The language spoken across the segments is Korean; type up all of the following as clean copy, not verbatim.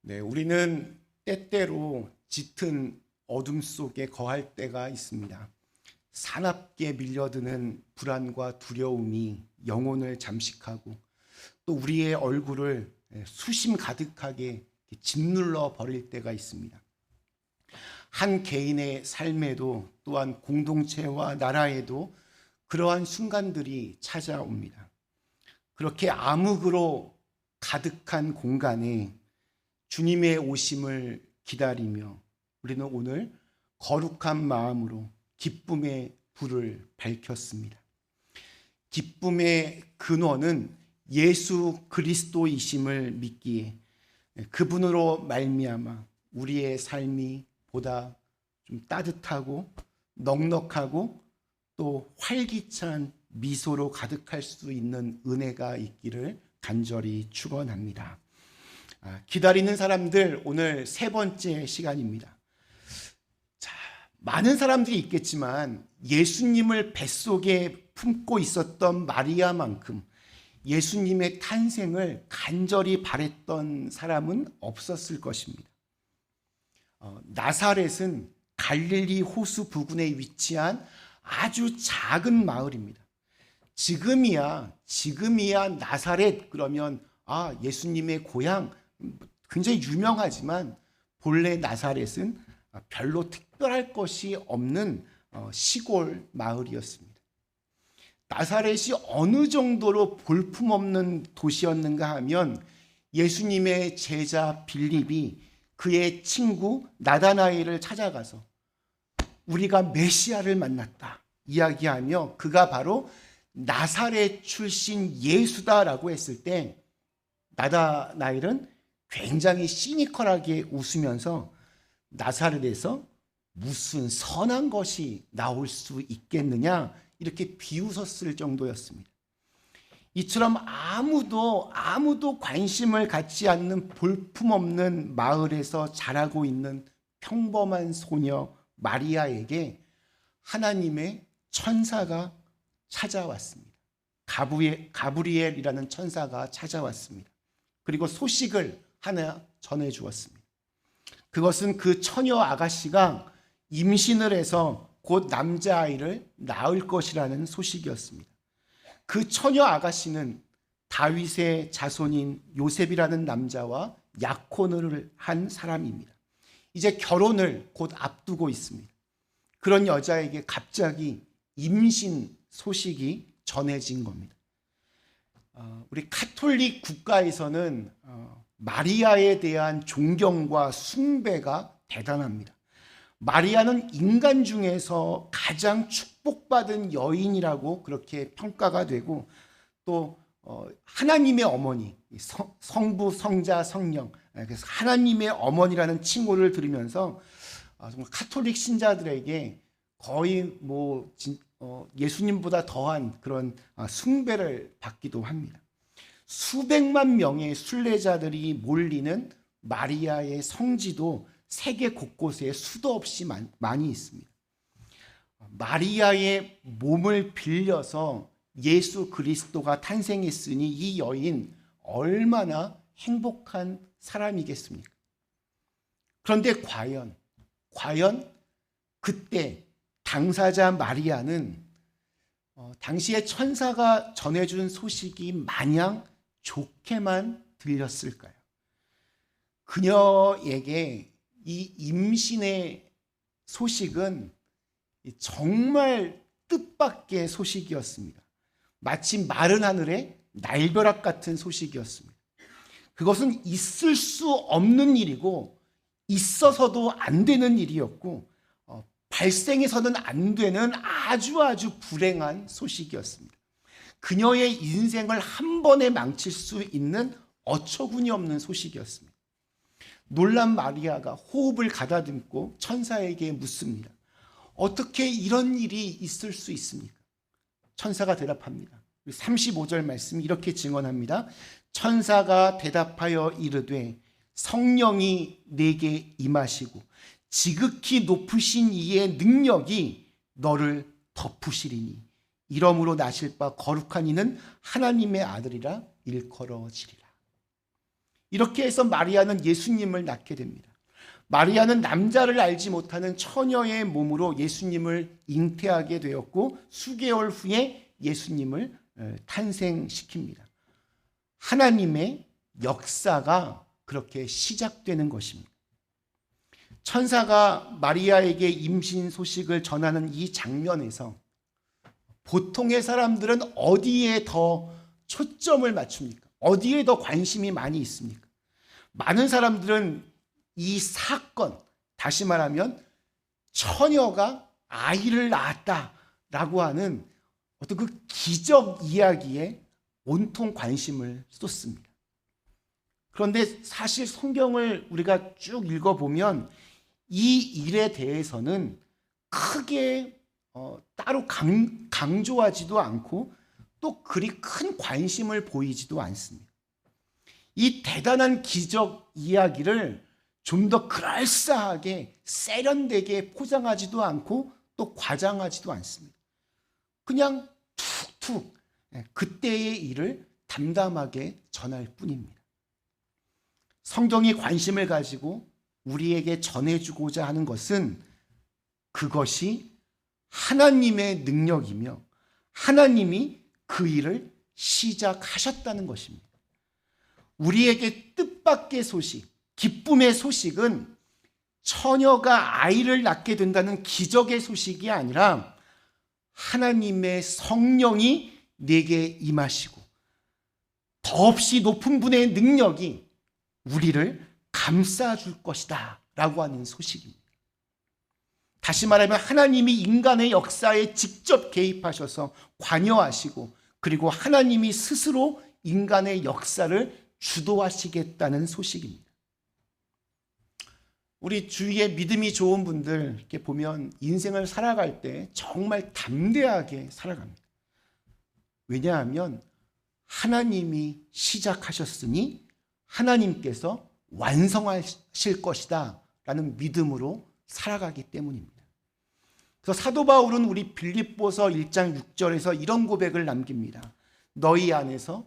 네, 우리는 때때로 짙은 어둠 속에 거할 때가 있습니다. 사납게 밀려드는 불안과 두려움이 영혼을 잠식하고 또 우리의 얼굴을 수심 가득하게 짓눌러 버릴 때가 있습니다. 한 개인의 삶에도 또한 공동체와 나라에도 그러한 순간들이 찾아옵니다. 그렇게 암흑으로 가득한 공간에 주님의 오심을 기다리며 우리는 오늘 거룩한 마음으로 기쁨의 불을 밝혔습니다. 기쁨의 근원은 예수 그리스도이심을 믿기에 그분으로 말미암아 우리의 삶이 보다 좀 따뜻하고 넉넉하고 또 활기찬 미소로 가득할 수 있는 은혜가 있기를 간절히 축원합니다. 기다리는 사람들, 오늘 세 번째 시간입니다. 자, 많은 사람들이 있겠지만 예수님을 뱃속에 품고 있었던 마리아만큼 예수님의 탄생을 간절히 바랬던 사람은 없었을 것입니다. 나사렛은 갈릴리 호수 부근에 위치한 아주 작은 마을입니다. 지금이야 나사렛 그러면 예수님의 고향 굉장히 유명하지만 본래 나사렛은 별로 특별할 것이 없는 시골 마을이었습니다. 나사렛이 어느 정도로 볼품없는 도시였는가 하면 예수님의 제자 빌립이 그의 친구 나다나엘을 찾아가서 우리가 메시아를 만났다 이야기하며 그가 바로 나사렛 출신 예수다라고 했을 때 나다나엘은 굉장히 시니컬하게 웃으면서 나사렛에서 무슨 선한 것이 나올 수 있겠느냐 이렇게 비웃었을 정도였습니다. 이처럼 아무도 관심을 갖지 않는 볼품없는 마을에서 자라고 있는 평범한 소녀 마리아에게 하나님의 천사가 찾아왔습니다. 가브리엘이라는 천사가 찾아왔습니다. 그리고 소식을 하나 전해주었습니다. 그것은 그 처녀 아가씨가 임신을 해서 곧 남자아이를 낳을 것이라는 소식이었습니다. 그 처녀 아가씨는 다윗의 자손인 요셉이라는 남자와 약혼을 한 사람입니다. 이제 결혼을 곧 앞두고 있습니다. 그런 여자에게 갑자기 임신 소식이 전해진 겁니다. 우리 카톨릭 국가에서는 마리아에 대한 존경과 숭배가 대단합니다. 마리아는 인간 중에서 가장 축복받은 여인이라고 그렇게 평가가 되고 또 하나님의 어머니, 성부, 성자, 성령, 그래서 하나님의 어머니라는 칭호를 들으면서 정말 카톨릭 신자들에게 거의 예수님보다 더한 그런 숭배를 받기도 합니다. 수백만 명의 순례자들이 몰리는 마리아의 성지도 세계 곳곳에 수도 없이 많이 있습니다. 마리아의 몸을 빌려서 예수 그리스도가 탄생했으니 이 여인 얼마나 행복한 사람이겠습니까? 그런데 과연 그때 당사자 마리아는 당시에 천사가 전해준 소식이 마냥 좋게만 들렸을까요? 그녀에게 이 임신의 소식은 정말 뜻밖의 소식이었습니다. 마치 마른 하늘의 날벼락 같은 소식이었습니다. 그것은 있을 수 없는 일이고 있어서도 안 되는 일이었고 발생해서는 안 되는 아주 불행한 소식이었습니다. 그녀의 인생을 한 번에 망칠 수 있는 어처구니 없는 소식이었습니다. 놀란 마리아가 호흡을 가다듬고 천사에게 묻습니다. 어떻게 이런 일이 있을 수 있습니까? 천사가 대답합니다. 35절 말씀 이렇게 증언합니다. 천사가 대답하여 이르되 성령이 내게 임하시고 지극히 높으신 이의 능력이 너를 덮으시리니 이러므로 나실 바 거룩한 이는 하나님의 아들이라 일컬어지리라. 이렇게 해서 마리아는 예수님을 낳게 됩니다. 마리아는 남자를 알지 못하는 처녀의 몸으로 예수님을 잉태하게 되었고 수개월 후에 예수님을 탄생시킵니다. 하나님의 역사가 그렇게 시작되는 것입니다. 천사가 마리아에게 임신 소식을 전하는 이 장면에서 보통의 사람들은 어디에 더 초점을 맞춥니까? 어디에 더 관심이 많이 있습니까? 많은 사람들은 이 사건, 다시 말하면 처녀가 아이를 낳았다라고 하는 어떤 그 기적 이야기에 온통 관심을 쏟습니다. 그런데 사실 성경을 우리가 쭉 읽어보면 이 일에 대해서는 크게 따로 강조하지도 않고 또 그리 큰 관심을 보이지도 않습니다. 이 대단한 기적 이야기를 좀 더 그럴싸하게 세련되게 포장하지도 않고 또 과장하지도 않습니다. 그냥 툭툭 그때의 일을 담담하게 전할 뿐입니다. 성경이 관심을 가지고 우리에게 전해주고자 하는 것은 그것이 하나님의 능력이며 하나님이 그 일을 시작하셨다는 것입니다. 우리에게 뜻밖의 소식, 기쁨의 소식은 처녀가 아이를 낳게 된다는 기적의 소식이 아니라 하나님의 성령이 내게 임하시고 더없이 높은 분의 능력이 우리를 감싸줄 것이다 라고 하는 소식입니다. 다시 말하면 하나님이 인간의 역사에 직접 개입하셔서 관여하시고 그리고 하나님이 스스로 인간의 역사를 주도하시겠다는 소식입니다. 우리 주위에 믿음이 좋은 분들 이렇게 보면 인생을 살아갈 때 정말 담대하게 살아갑니다. 왜냐하면 하나님이 시작하셨으니 하나님께서 완성하실 것이다 라는 믿음으로 살아가기 때문입니다. 그래서 사도 바울은 우리 빌립보서 1장 6절에서 이런 고백을 남깁니다. 너희 안에서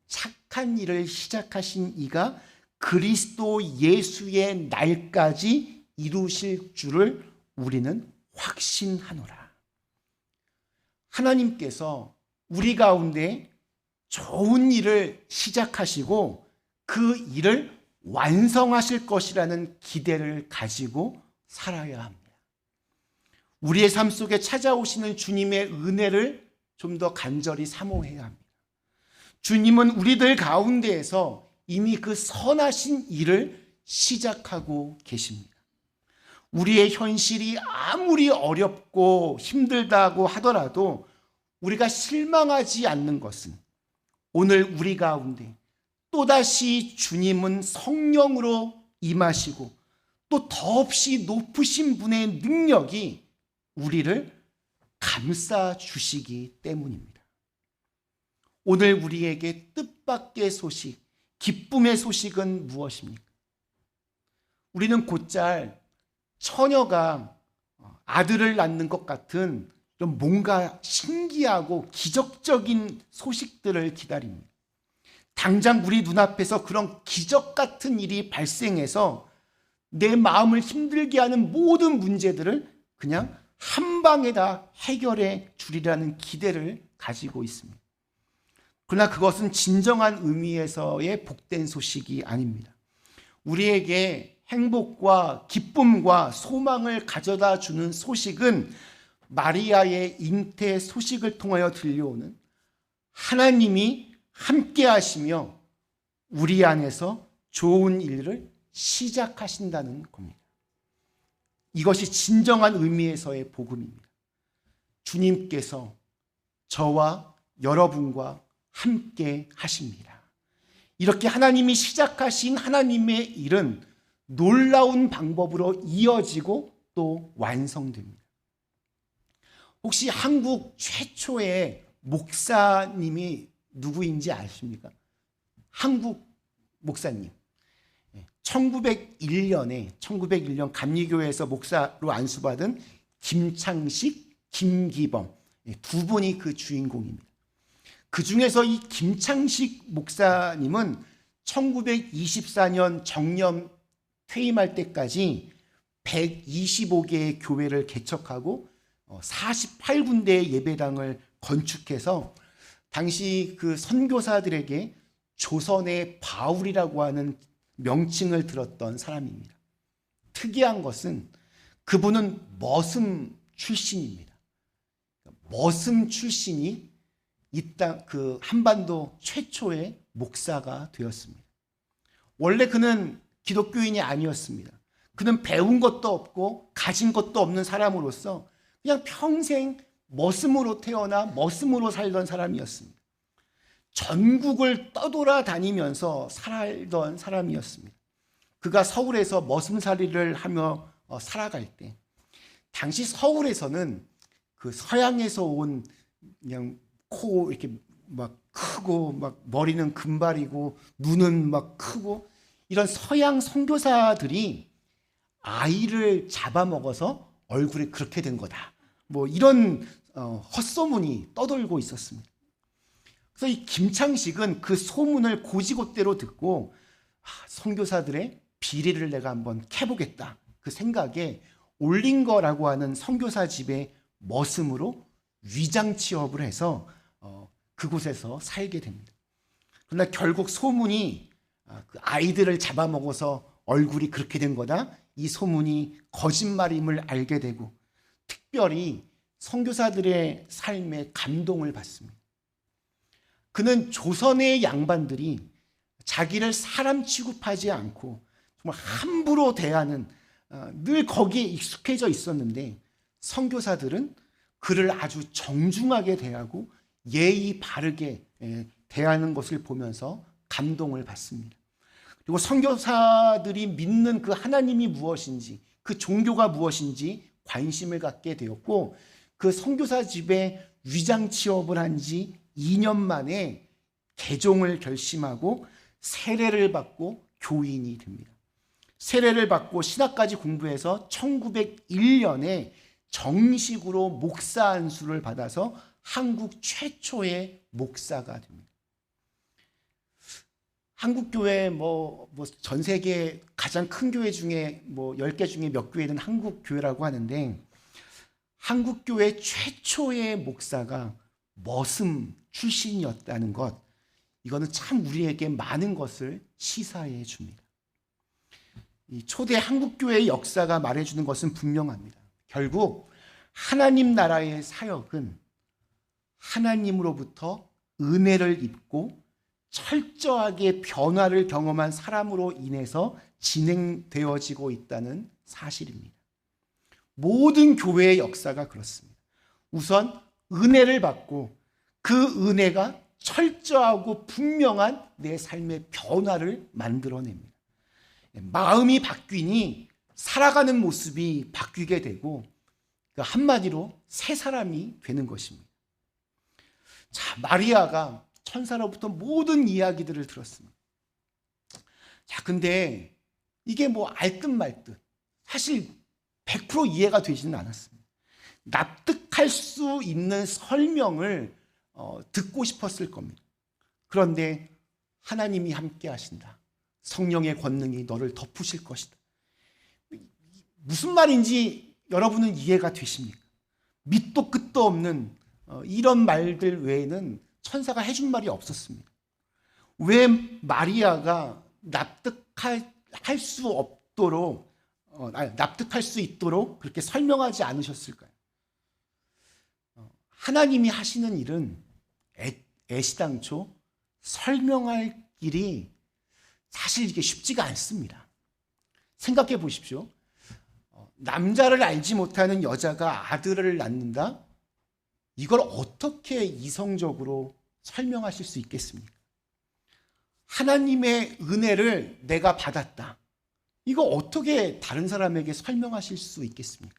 착한 일을 시작하신 이가 그리스도 예수의 날까지 이루실 줄을 우리는 확신하노라. 하나님께서 우리 가운데 좋은 일을 시작하시고 그 일을 완성하실 것이라는 기대를 가지고 살아야 합니다. 우리의 삶 속에 찾아오시는 주님의 은혜를 좀 더 간절히 사모해야 합니다. 주님은 우리들 가운데에서 이미 그 선하신 일을 시작하고 계십니다. 우리의 현실이 아무리 어렵고 힘들다고 하더라도 우리가 실망하지 않는 것은 오늘 우리 가운데 또다시 주님은 성령으로 임하시고 또 더없이 높으신 분의 능력이 우리를 감싸 주시기 때문입니다. 오늘 우리에게 뜻밖의 소식, 기쁨의 소식은 무엇입니까? 우리는 곧잘 처녀가 아들을 낳는 것 같은 좀 뭔가 신기하고 기적적인 소식들을 기다립니다. 당장 우리 눈앞에서 그런 기적 같은 일이 발생해서 내 마음을 힘들게 하는 모든 문제들을 그냥 한 방에 다 해결해 주리라는 기대를 가지고 있습니다. 그러나 그것은 진정한 의미에서의 복된 소식이 아닙니다. 우리에게 행복과 기쁨과 소망을 가져다 주는 소식은 마리아의 잉태 소식을 통하여 들려오는 하나님이 함께 하시며 우리 안에서 좋은 일을 시작하신다는 겁니다. 이것이 진정한 의미에서의 복음입니다. 주님께서 저와 여러분과 함께 하십니다. 이렇게 하나님이 시작하신 하나님의 일은 놀라운 방법으로 이어지고 또 완성됩니다. 혹시 한국 최초의 목사님이 누구인지 아십니까? 한국 목사님. 1901년 감리교회에서 목사로 안수받은 김창식, 김기범 두 분이 그 주인공입니다. 그 중에서 이 김창식 목사님은 1924년 정년 퇴임할 때까지 125개의 교회를 개척하고 48군데의 예배당을 건축해서 당시 그 선교사들에게 조선의 바울이라고 하는 명칭을 들었던 사람입니다. 특이한 것은 그분은 머슴 출신입니다. 머슴 출신이 이 땅 그 한반도 최초의 목사가 되었습니다. 원래 그는 기독교인이 아니었습니다. 그는 배운 것도 없고 가진 것도 없는 사람으로서 그냥 평생 머슴으로 태어나 머슴으로 살던 사람이었습니다. 전국을 떠돌아다니면서 살던 사람이었습니다. 그가 서울에서 머슴살이를 하며 살아갈 때 당시 서울에서는 그 서양에서 온 그냥 코 이렇게 막 크고 막 머리는 금발이고 눈은 막 크고 이런 서양 선교사들이 아이를 잡아먹어서 얼굴이 그렇게 된 거다. 뭐 이런 헛소문이 떠돌고 있었습니다. 그래서 이 김창식은 그 소문을 고지곳대로 듣고 선교사들의 비리를 내가 한번 캐보겠다. 그 생각에 올린거라고 하는 선교사 집에 머슴으로 위장 취업을 해서 그곳에서 살게 됩니다. 그러나 결국 소문이 그 아이들을 잡아먹어서 얼굴이 그렇게 된 거다. 이 소문이 거짓말임을 알게 되고 특별히 선교사들의 삶에 감동을 받습니다. 그는 조선의 양반들이 자기를 사람 취급하지 않고 정말 함부로 대하는 늘 거기에 익숙해져 있었는데 선교사들은 그를 아주 정중하게 대하고 예의 바르게 대하는 것을 보면서 감동을 받습니다. 그리고 선교사들이 믿는 그 하나님이 무엇인지 그 종교가 무엇인지 관심을 갖게 되었고 그 선교사 집에 위장 취업을 한 지 2년 만에 개종을 결심하고 세례를 받고 교인이 됩니다. 세례를 받고 신학까지 공부해서 1901년에 정식으로 목사 안수를 받아서 한국 최초의 목사가 됩니다. 한국 교회 전 세계 가장 큰 교회 중에 10개 중에 몇 교회는 한국 교회라고 하는데 한국 교회 최초의 목사가 머슴 출신이었다는 것, 이거는 참 우리에게 많은 것을 시사해 줍니다. 이 초대 한국 교회의 역사가 말해주는 것은 분명합니다. 결국 하나님 나라의 사역은 하나님으로부터 은혜를 입고 철저하게 변화를 경험한 사람으로 인해서 진행되어지고 있다는 사실입니다. 모든 교회의 역사가 그렇습니다. 우선 은혜를 받고 그 은혜가 철저하고 분명한 내 삶의 변화를 만들어냅니다. 마음이 바뀌니 살아가는 모습이 바뀌게 되고 한마디로 새 사람이 되는 것입니다. 자, 마리아가 천사로부터 모든 이야기들을 들었습니다. 자, 근데 이게 알듯 말듯 사실 100% 이해가 되지는 않았습니다. 납득할 수 있는 설명을 듣고 싶었을 겁니다. 그런데 하나님이 함께 하신다. 성령의 권능이 너를 덮으실 것이다. 무슨 말인지 여러분은 이해가 되십니까? 밑도 끝도 없는 이런 말들 외에는 천사가 해준 말이 없었습니다. 왜 마리아가 납득할 수 있도록 그렇게 설명하지 않으셨을까요? 하나님이 하시는 일은 애시당초 설명할 길이 사실 이게 쉽지가 않습니다. 생각해 보십시오. 남자를 알지 못하는 여자가 아들을 낳는다? 이걸 어떻게 이성적으로 설명하실 수 있겠습니까? 하나님의 은혜를 내가 받았다. 이거 어떻게 다른 사람에게 설명하실 수 있겠습니까?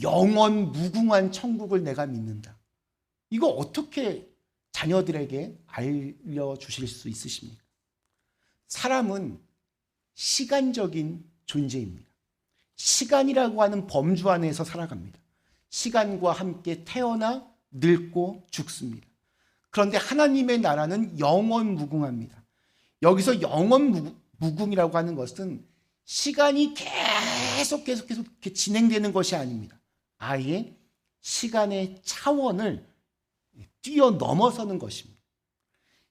영원 무궁한 천국을 내가 믿는다. 이거 어떻게 자녀들에게 알려주실 수 있으십니까? 사람은 시간적인 존재입니다. 시간이라고 하는 범주 안에서 살아갑니다. 시간과 함께 태어나 늙고 죽습니다. 그런데 하나님의 나라는 영원 무궁합니다. 여기서 영원 무궁이라고 하는 것은 시간이 계속 이렇게 진행되는 것이 아닙니다. 아예 시간의 차원을 뛰어넘어서는 것입니다.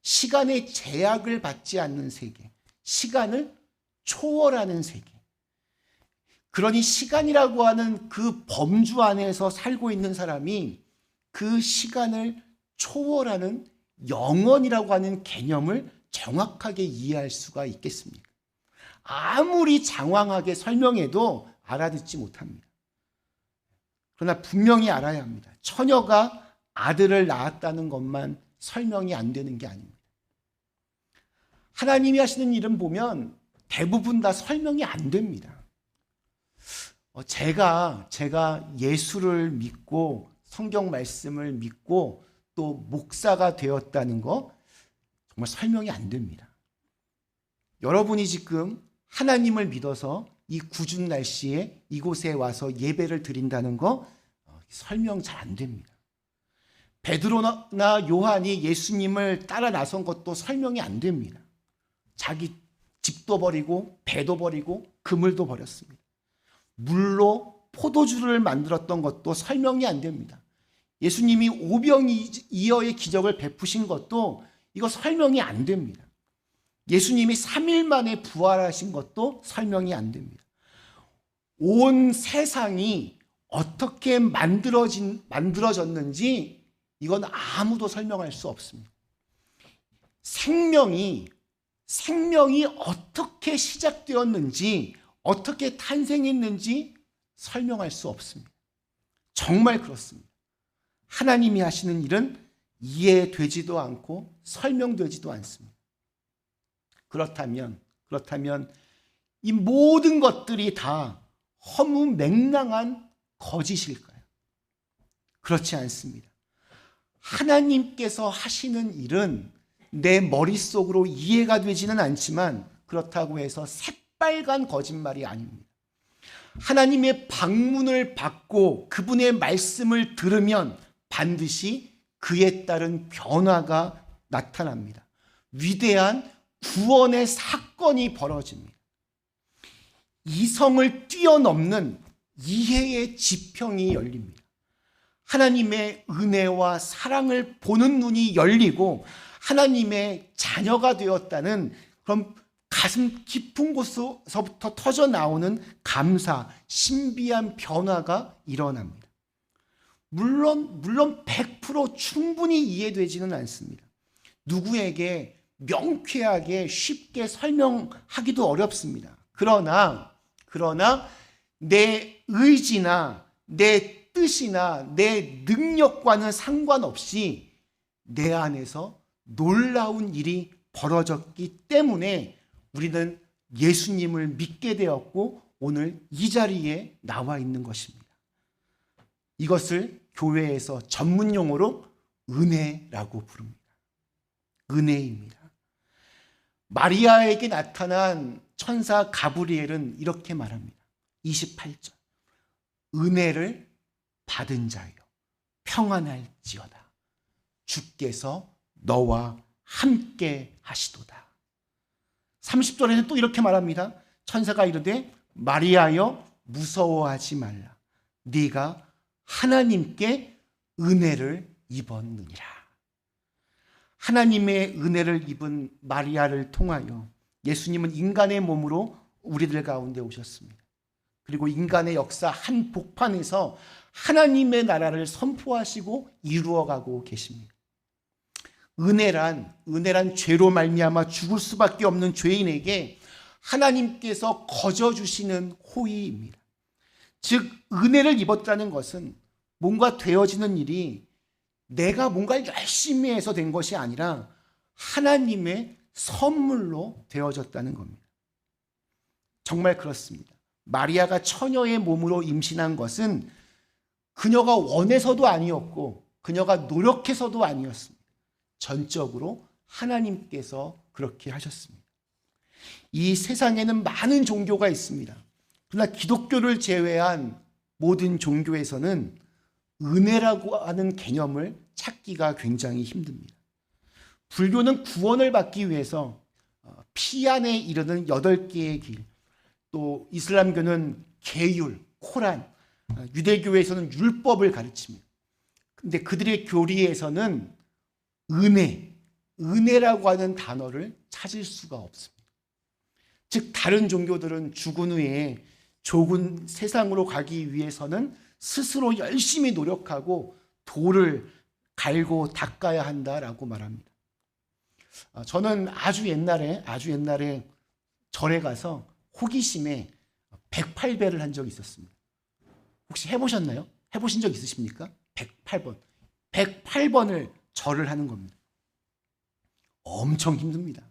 시간의 제약을 받지 않는 세계, 시간을 초월하는 세계. 그러니 시간이라고 하는 그 범주 안에서 살고 있는 사람이 그 시간을 초월하는 영원이라고 하는 개념을 정확하게 이해할 수가 있겠습니까? 아무리 장황하게 설명해도 알아듣지 못합니다. 그러나 분명히 알아야 합니다. 처녀가 아들을 낳았다는 것만 설명이 안 되는 게 아닙니다. 하나님이 하시는 일은 보면 대부분 다 설명이 안 됩니다. 제가 예수를 믿고 성경 말씀을 믿고 또 목사가 되었다는 거 정말 설명이 안 됩니다. 여러분이 지금 하나님을 믿어서 이 궂은 날씨에 이곳에 와서 예배를 드린다는 거 설명 잘 안 됩니다. 베드로나 요한이 예수님을 따라 나선 것도 설명이 안 됩니다. 자기 집도 버리고 배도 버리고 그물도 버렸습니다. 물로 포도주를 만들었던 것도 설명이 안 됩니다. 예수님이 오병이어의 기적을 베푸신 것도 이거 설명이 안 됩니다. 예수님이 3일 만에 부활하신 것도 설명이 안 됩니다. 온 세상이 어떻게 만들어졌는지 이건 아무도 설명할 수 없습니다. 생명이 어떻게 시작되었는지, 어떻게 탄생했는지 설명할 수 없습니다. 정말 그렇습니다. 하나님이 하시는 일은 이해되지도 않고 설명되지도 않습니다. 그렇다면 이 모든 것들이 다 허무맹랑한 거짓일까요? 그렇지 않습니다. 하나님께서 하시는 일은 내 머릿속으로 이해가 되지는 않지만 그렇다고 해서 새빨간 거짓말이 아닙니다. 하나님의 방문을 받고 그분의 말씀을 들으면 반드시 그에 따른 변화가 나타납니다. 위대한 구원의 사건이 벌어집니다. 이성을 뛰어넘는 이해의 지평이 열립니다. 하나님의 은혜와 사랑을 보는 눈이 열리고 하나님의 자녀가 되었다는 그런 가슴 깊은 곳에서부터 터져 나오는 감사, 신비한 변화가 일어납니다. 물론 100% 충분히 이해되지는 않습니다. 누구에게 명쾌하게 쉽게 설명하기도 어렵습니다. 그러나 내 의지나 내 뜻이나 내 능력과는 상관없이 내 안에서 놀라운 일이 벌어졌기 때문에 우리는 예수님을 믿게 되었고 오늘 이 자리에 나와 있는 것입니다. 이것을 교회에서 전문 용어로 은혜라고 부릅니다. 은혜입니다. 마리아에게 나타난 천사 가브리엘은 이렇게 말합니다. 28절. 은혜를 받은 자여 평안할지어다. 주께서 너와 함께 하시도다. 30절에는 또 이렇게 말합니다. 천사가 이르되 마리아여 무서워하지 말라. 네가 하나님께 은혜를 입었느니라. 하나님의 은혜를 입은 마리아를 통하여 예수님은 인간의 몸으로 우리들 가운데 오셨습니다. 그리고 인간의 역사 한 복판에서 하나님의 나라를 선포하시고 이루어가고 계십니다. 은혜란 죄로 말미암아 죽을 수밖에 없는 죄인에게 하나님께서 거저 주시는 호의입니다. 즉 은혜를 입었다는 것은 뭔가 되어지는 일이 내가 뭔가 열심히 해서 된 것이 아니라 하나님의 선물로 되어졌다는 겁니다. 정말 그렇습니다. 마리아가 처녀의 몸으로 임신한 것은 그녀가 원해서도 아니었고 그녀가 노력해서도 아니었습니다. 전적으로 하나님께서 그렇게 하셨습니다. 이 세상에는 많은 종교가 있습니다. 그러나 기독교를 제외한 모든 종교에서는 은혜라고 하는 개념을 찾기가 굉장히 힘듭니다. 불교는 구원을 받기 위해서 피안에 이르는 8개의 길, 또 이슬람교는 계율, 코란, 유대교에서는 율법을 가르칩니다. 근데 그들의 교리에서는 은혜라고 하는 단어를 찾을 수가 없습니다. 즉 다른 종교들은 죽은 후에 좋은 세상으로 가기 위해서는 스스로 열심히 노력하고 돌을 갈고 닦아야 한다라고 말합니다. 저는 아주 옛날에 절에 가서 호기심에 108배를 한 적이 있었습니다. 혹시 해보셨나요? 해보신 적 있으십니까? 108번. 108번을 절을 하는 겁니다. 엄청 힘듭니다.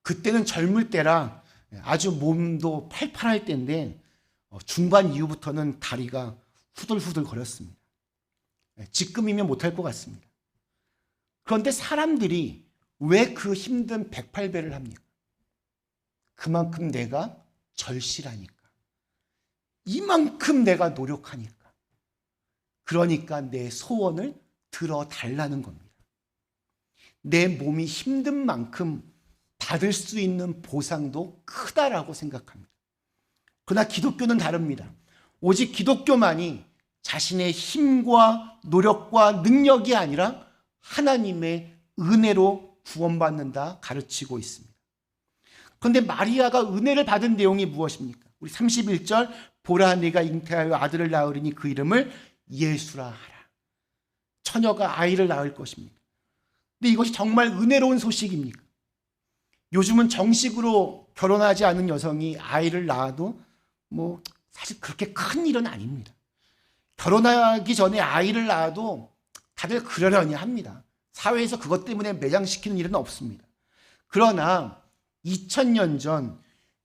그때는 젊을 때라 아주 몸도 팔팔할 때인데 중반 이후부터는 다리가 후들후들 거렸습니다. 지금이면 못할 것 같습니다. 그런데 사람들이 왜 그 힘든 108배를 합니까? 그만큼 내가 절실하니까. 이만큼 내가 노력하니까. 그러니까 내 소원을 들어달라는 겁니다. 내 몸이 힘든 만큼 받을 수 있는 보상도 크다라고 생각합니다. 그러나 기독교는 다릅니다. 오직 기독교만이 자신의 힘과 노력과 능력이 아니라 하나님의 은혜로 구원받는다 가르치고 있습니다. 그런데 마리아가 은혜를 받은 내용이 무엇입니까? 우리 31절, 보라 내가 잉태하여 아들을 낳으리니 그 이름을 예수라 하라. 처녀가 아이를 낳을 것입니다. 근데 이것이 정말 은혜로운 소식입니까? 요즘은 정식으로 결혼하지 않은 여성이 아이를 낳아도 사실 그렇게 큰 일은 아닙니다. 결혼하기 전에 아이를 낳아도 다들 그러려니 합니다. 사회에서 그것 때문에 매장시키는 일은 없습니다. 그러나 2000년 전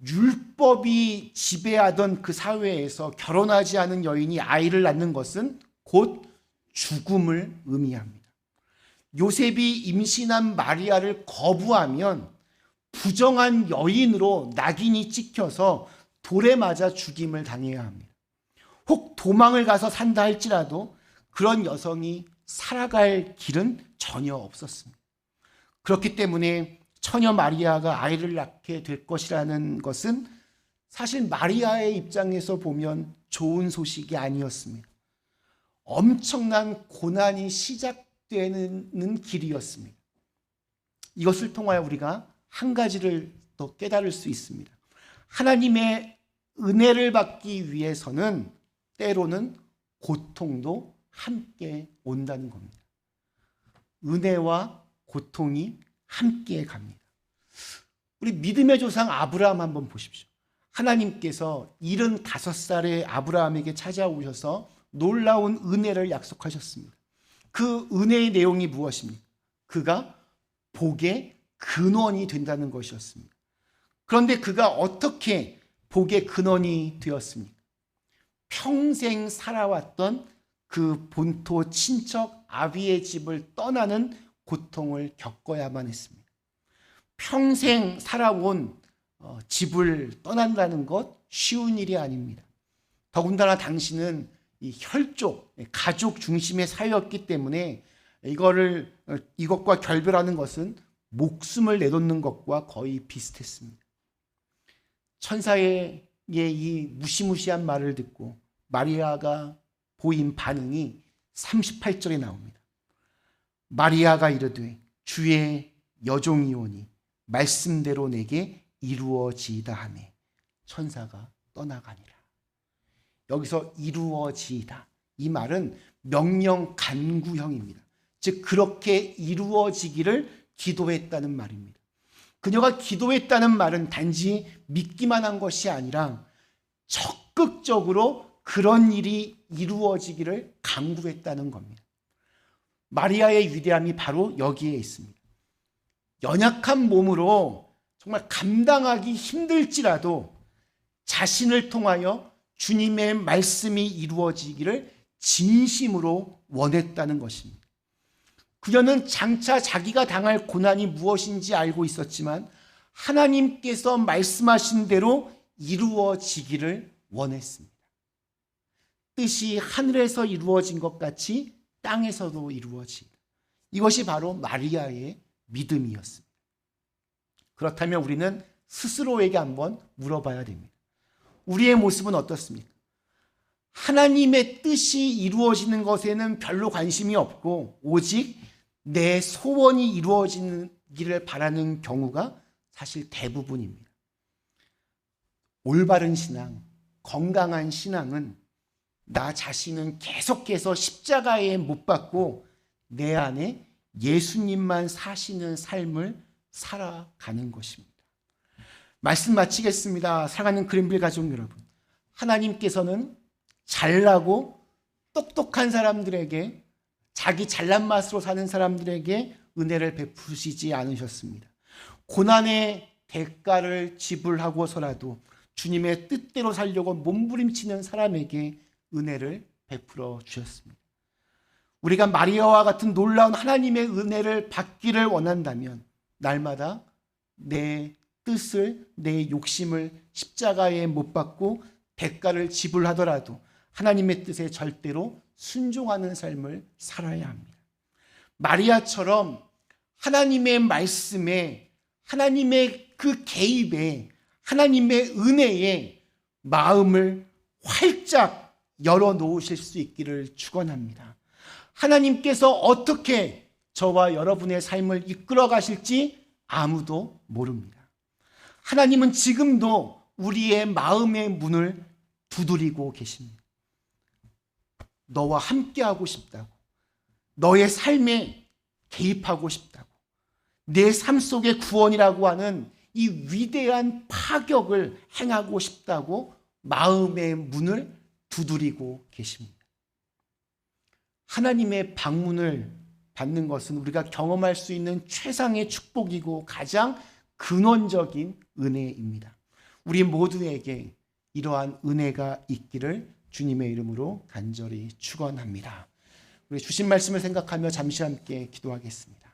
율법이 지배하던 그 사회에서 결혼하지 않은 여인이 아이를 낳는 것은 곧 죽음을 의미합니다. 요셉이 임신한 마리아를 거부하면 부정한 여인으로 낙인이 찍혀서 돌에 맞아 죽임을 당해야 합니다. 혹 도망을 가서 산다 할지라도 그런 여성이 살아갈 길은 전혀 없었습니다. 그렇기 때문에 처녀 마리아가 아이를 낳게 될 것이라는 것은 사실 마리아의 입장에서 보면 좋은 소식이 아니었습니다. 엄청난 고난이 시작되는 길이었습니다. 이것을 통하여 우리가 한 가지를 더 깨달을 수 있습니다. 하나님의 은혜를 받기 위해서는 때로는 고통도 함께 온다는 겁니다. 은혜와 고통이 함께 갑니다. 우리 믿음의 조상 아브라함 한번 보십시오. 하나님께서 75살의 아브라함에게 찾아오셔서 놀라운 은혜를 약속하셨습니다. 그 은혜의 내용이 무엇입니까? 그가 복의 근원이 된다는 것이었습니다. 그런데 그가 어떻게 복의 근원이 되었습니까? 평생 살아왔던 그 본토 친척 아비의 집을 떠나는 고통을 겪어야만 했습니다. 평생 살아온 집을 떠난다는 것 쉬운 일이 아닙니다. 더군다나 당신은 이 혈족, 가족 중심의 사회였기 때문에 이것과 결별하는 것은 목숨을 내놓는 것과 거의 비슷했습니다. 천사의 이 무시무시한 말을 듣고 마리아가 보인 반응이 38절에 나옵니다. 마리아가 이르되 주의 여종이오니 말씀대로 내게 이루어지이다 하며 천사가 떠나가니라. 여기서 이루어지이다. 이 말은 명령 간구형입니다. 즉 그렇게 이루어지기를 기도했다는 말입니다. 그녀가 기도했다는 말은 단지 믿기만 한 것이 아니라 적극적으로 그런 일이 이루어지기를 간구했다는 겁니다. 마리아의 위대함이 바로 여기에 있습니다. 연약한 몸으로 정말 감당하기 힘들지라도 자신을 통하여 주님의 말씀이 이루어지기를 진심으로 원했다는 것입니다. 그녀는 장차 자기가 당할 고난이 무엇인지 알고 있었지만 하나님께서 말씀하신 대로 이루어지기를 원했습니다. 뜻이 하늘에서 이루어진 것 같이 땅에서도 이루어지다. 이것이 바로 마리아의 믿음이었습니다. 그렇다면 우리는 스스로에게 한번 물어봐야 됩니다. 우리의 모습은 어떻습니까? 하나님의 뜻이 이루어지는 것에는 별로 관심이 없고 오직 내 소원이 이루어지기를 바라는 경우가 사실 대부분입니다. 올바른 신앙, 건강한 신앙은 나 자신은 계속해서 십자가에 못 박고 내 안에 예수님만 사시는 삶을 살아가는 것입니다. 말씀 마치겠습니다. 사랑하는 그린빌 가족 여러분, 하나님께서는 잘나고 똑똑한 사람들에게, 자기 잘난 맛으로 사는 사람들에게 은혜를 베푸시지 않으셨습니다. 고난의 대가를 지불하고서라도 주님의 뜻대로 살려고 몸부림치는 사람에게 은혜를 베풀어 주셨습니다. 우리가 마리아와 같은 놀라운 하나님의 은혜를 받기를 원한다면 날마다 내 뜻을, 내 욕심을 십자가에 못 박고 대가를 지불하더라도 하나님의 뜻에 절대로 순종하는 삶을 살아야 합니다. 마리아처럼 하나님의 말씀에, 하나님의 그 개입에, 하나님의 은혜에 마음을 활짝 열어놓으실 수 있기를 축원합니다. 하나님께서 어떻게 저와 여러분의 삶을 이끌어 가실지 아무도 모릅니다. 하나님은 지금도 우리의 마음의 문을 두드리고 계십니다. 너와 함께하고 싶다고, 너의 삶에 개입하고 싶다고, 내 삶 속의 구원이라고 하는 이 위대한 파격을 행하고 싶다고 마음의 문을 두드리고 계십니다. 하나님의 방문을 받는 것은 우리가 경험할 수 있는 최상의 축복이고 가장 근원적인 은혜입니다. 우리 모두에게 이러한 은혜가 있기를 주님의 이름으로 간절히 축원합니다. 우리 주신 말씀을 생각하며 잠시 함께 기도하겠습니다.